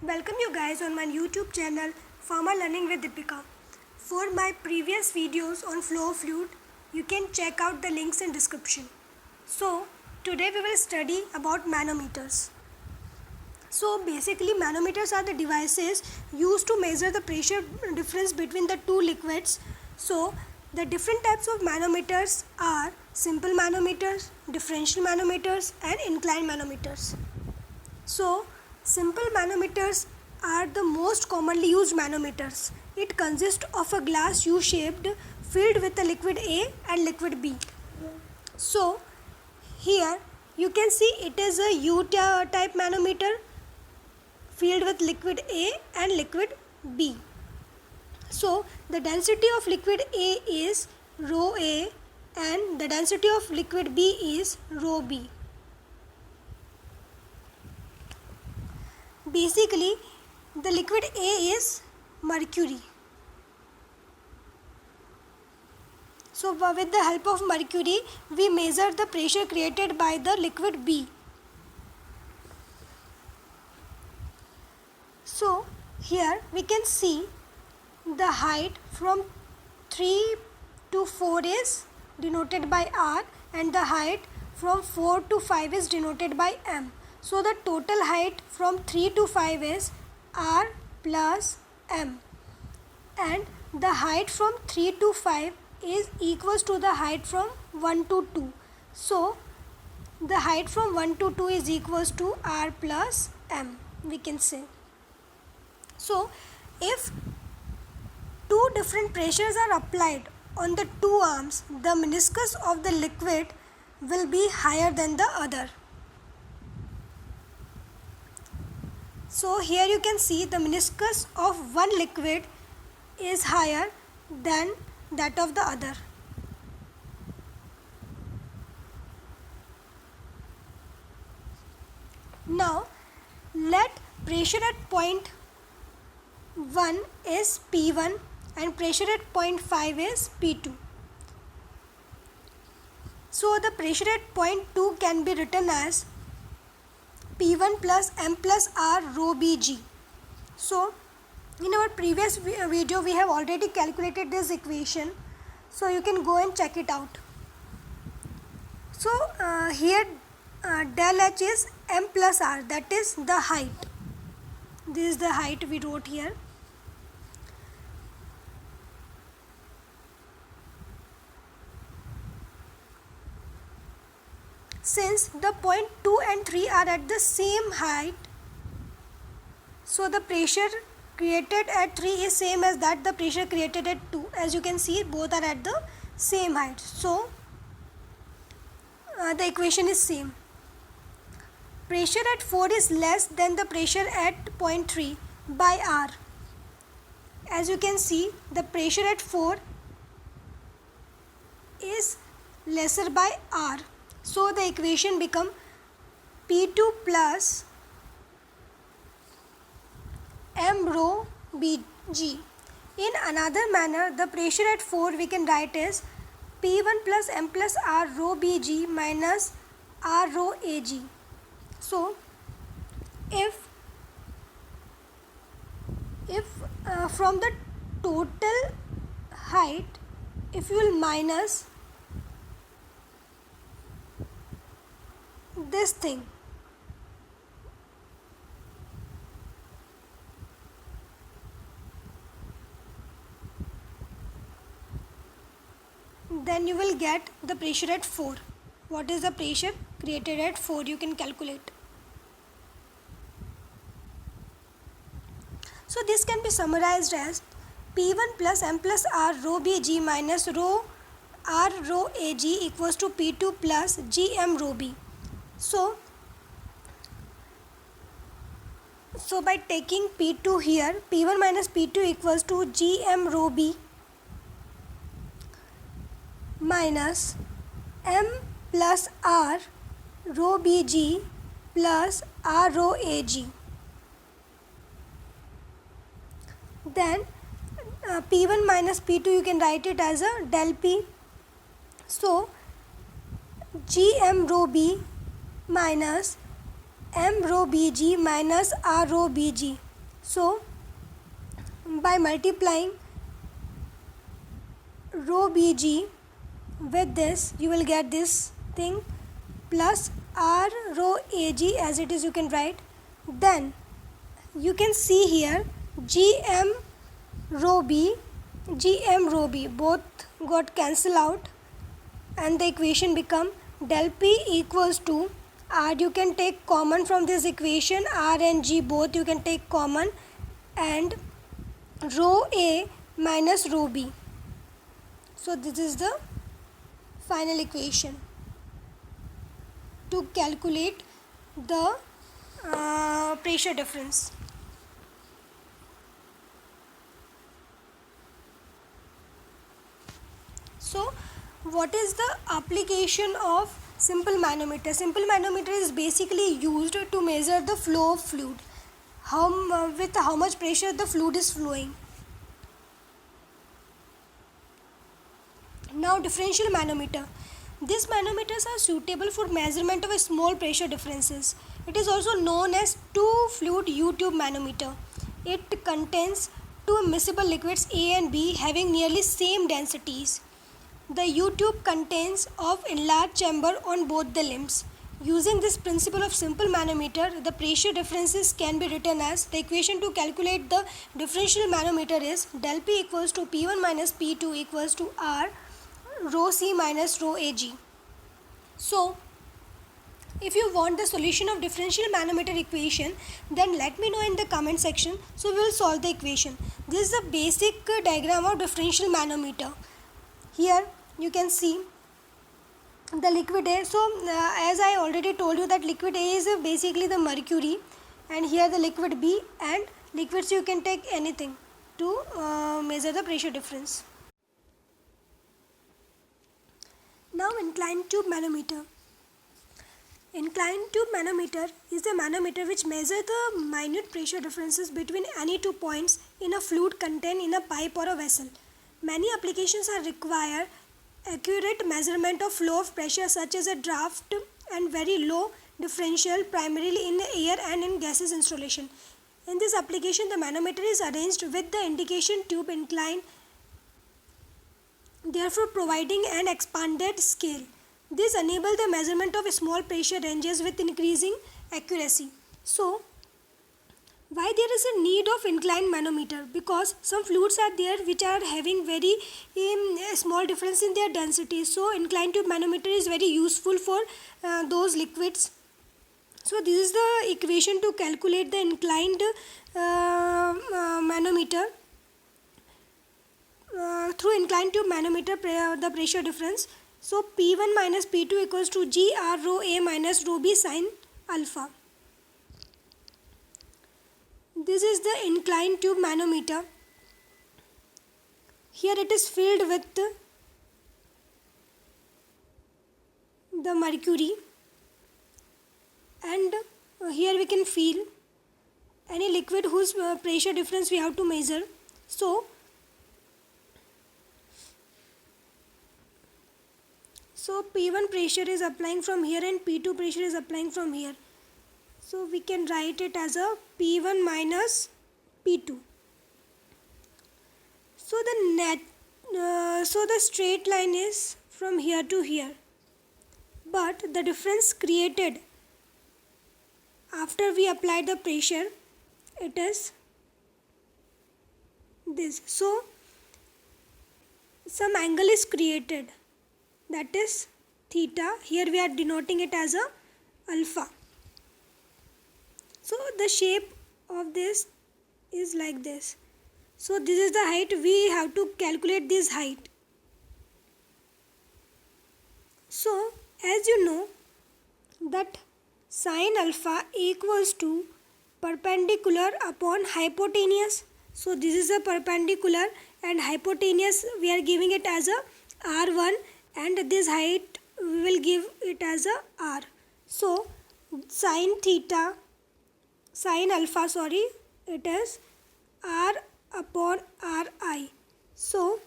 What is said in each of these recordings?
Welcome you guys on my YouTube channel Pharma Learning with Deepika. For my previous videos on flow of fluid, you can check out the links in description. So today we will study about manometers. So basically manometers are the devices used to measure the pressure difference between the two liquids. So the different types of manometers are simple manometers, differential manometers and inclined manometers. So simple manometers are the most commonly used manometers. It consists of a glass U-shaped filled with a liquid A and liquid B. So here you can see it is a U-type manometer filled with liquid A and liquid B. So the density of liquid A is rho A and the density of liquid B is rho B. Basically, the liquid A is mercury. So with the help of mercury, we measure the pressure created by the liquid B. So here we can see the height from 3 to 4 is denoted by R and the height from 4 to 5 is denoted by M. So the total height from 3 to 5 is R plus M, and the height from 3 to 5 is equals to the height from 1 to 2. So the height from 1 to 2 is equals to R plus M, we can say. So if two different pressures are applied on the two arms, the meniscus of the liquid will be higher than the other. So here you can see the meniscus of one liquid is higher than that of the other. Now let pressure at point 1 is P1 and pressure at point 5 is P2. So the pressure at point 2 can be written as P1 plus M plus R rho Bg. So in our previous video we have already calculated this equation, so you can go and check it out. So here del H is M plus R, that is the height. This is the height we wrote here. Since the point 2 and 3 are at the same height, so the pressure created at 3 is same as that the pressure created at 2. As you can see, both are at the same height. So the equation is same. Pressure at 4 is less than the pressure at point 3 by R. As you can see, the pressure at 4 is lesser by R. So the equation become P2 plus M rho Bg. In another manner, the pressure at 4 we can write as P1 plus M plus R rho Bg minus R rho Ag. So if from the total height, if you will minus this thing, then you will get the pressure at 4. What is the pressure created at 4? You can calculate. So this can be summarized as P1 plus M plus R rho Bg minus rho R rho Ag equals to P2 plus Gm rho B. So by taking P2 here, P1 minus P2 equals to Gm rho B minus M plus R rho Bg plus R rho Ag. Then P1 minus P2 you can write it as a del P. So Gm rho B minus M rho Bg minus R rho Bg. So by multiplying rho Bg with this, you will get this thing plus R rho Ag, as it is you can write. Then you can see here Gm rho B, Gm rho B both got cancelled out, and the equation become del P equals to R. You can take common from this equation, R and G both you can take common, and rho A minus rho B. So this is the final equation to calculate the pressure difference. So what is the application of simple manometer? Simple manometer is basically used to measure the flow of fluid, with how much pressure the fluid is flowing. Now differential manometer. These manometers are suitable for measurement of small pressure differences. It is also known as two-fluid U-tube manometer. It contains two immiscible liquids A and B having nearly same densities. The U-tube contains of enlarged chamber on both the limbs. Using this principle of simple manometer, the pressure differences can be written as, the equation to calculate the differential manometer is del P equals to P1 minus P2 equals to R rho C minus rho Ag. So if you want the solution of differential manometer equation, then let me know in the comment section, so we will solve the equation. This is the basic diagram of differential manometer. Here you can see the liquid A. So as I already told you that liquid A is basically the mercury, and here the liquid B, and liquids you can take anything to measure the pressure difference. Now inclined tube manometer. Inclined tube manometer is the manometer which measures the minute pressure differences between any 2 points in a fluid contained in a pipe or a vessel. Many applications are require accurate measurement of flow of pressure, such as a draft and very low differential, primarily in air and in gases installation. In this application, the manometer is arranged with the indication tube inclined, therefore providing an expanded scale. This enables the measurement of small pressure ranges with increasing accuracy. So, why there is a need of inclined manometer? Because some fluids are there which are having very small difference in their density. So, inclined tube manometer is very useful for those liquids. So, this is the equation to calculate the inclined manometer. Through inclined tube manometer, the pressure difference. So P1 minus P2 equals to G R rho A minus rho B sin alpha. This is the inclined tube manometer. Here it is filled with the mercury, and here we can feel any liquid whose pressure difference we have to measure. So P1 pressure is applying from here and P2 pressure is applying from here. So we can write it as a P1 minus P2. So the straight line is from here to here. But the difference created after we apply the pressure, it is this. So some angle is created, that is theta. Here we are denoting it as a alpha. So the shape of this is like this. So this is the height. We have to calculate this height. So as you know that sin alpha equals to perpendicular upon hypotenuse. So this is a perpendicular, and hypotenuse we are giving it as a r1, and this height we will give it as a r. So sin alpha, it is r upon ri. So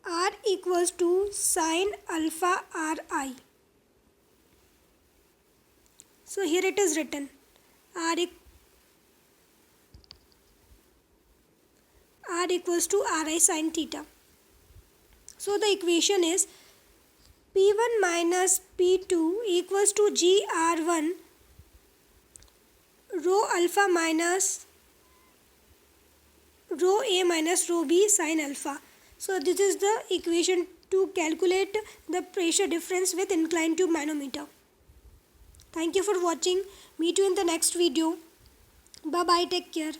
r equals to sin alpha ri. So here it is written r equals to Ri sin theta. So the equation is P1 minus P2 equals to GR1 rho alpha minus rho A minus rho B sin alpha. So this is the equation to calculate the pressure difference with inclined tube manometer. Thank you for watching. Meet you in the next video. Bye bye. Take care.